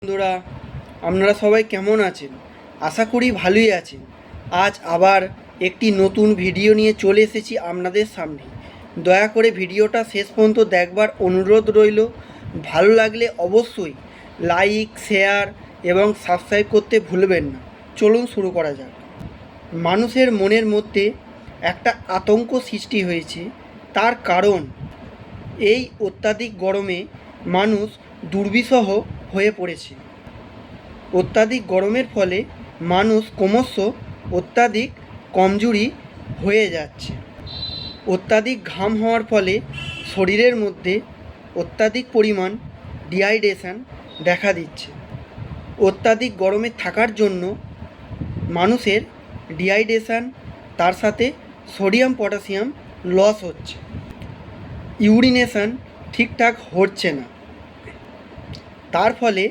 বন্ধুরা, আপনারা সবাই কেমন আছেন? আশা করি ভালোই আছেন। আজ আবার একটি নতুন ভিডিও নিয়ে চলে এসেছি আপনাদের সামনে। দয়া করে ভিডিওটা শেষ পর্যন্ত দেখবার অনুরোধ রইল। ভালো লাগলে অবশ্যই লাইক, শেয়ার এবং সাবস্ক্রাইব করতে ভুলবেন না। চলুন শুরু করা যাক। মানুষের মনের মধ্যে একটা আতঙ্ক সৃষ্টি হয়েছে। তার কারণ এই অত্যাধিক গরমে মানুষ দুর্বিষহ হয়ে পড়েছে। অত্যাধিক গরমের ফলে মানুষ ক্রমশ অত্যাধিক কমজোরি হয়ে যাচ্ছে। অত্যাধিক ঘাম হওয়ার ফলে শরীরের মধ্যে অত্যাধিক পরিমাণ ডিহাইড্রেশন দেখা দিচ্ছে। অত্যাধিক গরমে থাকার জন্য মানুষের ডিহাইড্রেশন, তার সাথে সোডিয়াম পটাশিয়াম লস হচ্ছে। ইউরিনেশন ঠিকঠাক হচ্ছে না। তার ফলে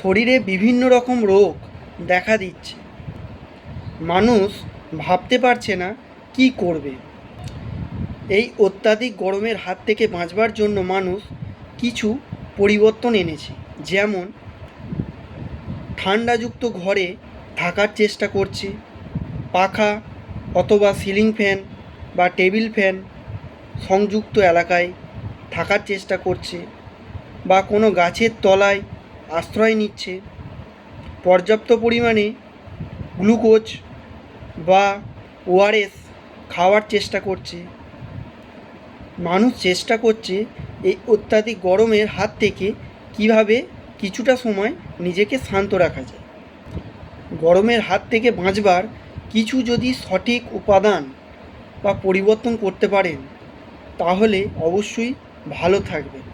শরীরে বিভিন্ন রকম রোগ দেখা দিচ্ছে। মানুষ ভাবতে পারছে না কি করবে। এই অত্যাধিক গরমের হাত থেকে বাঁচবার জন্য মানুষ কিছু পরিবর্তন এনেছে। যেমন ঠান্ডাযুক্ত ঘরে থাকার চেষ্টা করছে, পাখা অথবা সিলিং ফ্যান বা টেবিল ফ্যান সংযুক্ত এলাকায় থাকার চেষ্টা করছে, বা কোনো গাছের তলায় আশ্রয় নিচ্ছে। পর্যাপ্ত পরিমাণে গ্লুকোজ বা ওআরএস খাওয়ার চেষ্টা করছে। মানুষ চেষ্টা করছে এই অত্যাধিক গরমের হাত থেকে কিভাবে কিছুটা সময় নিজেকে শান্ত রাখা যায়। গরমের হাত থেকে বাঁচবার কিছু যদি সঠিক উপাদান বা পরিবর্তন করতে পারেন তাহলে অবশ্যই ভালো থাকবেন।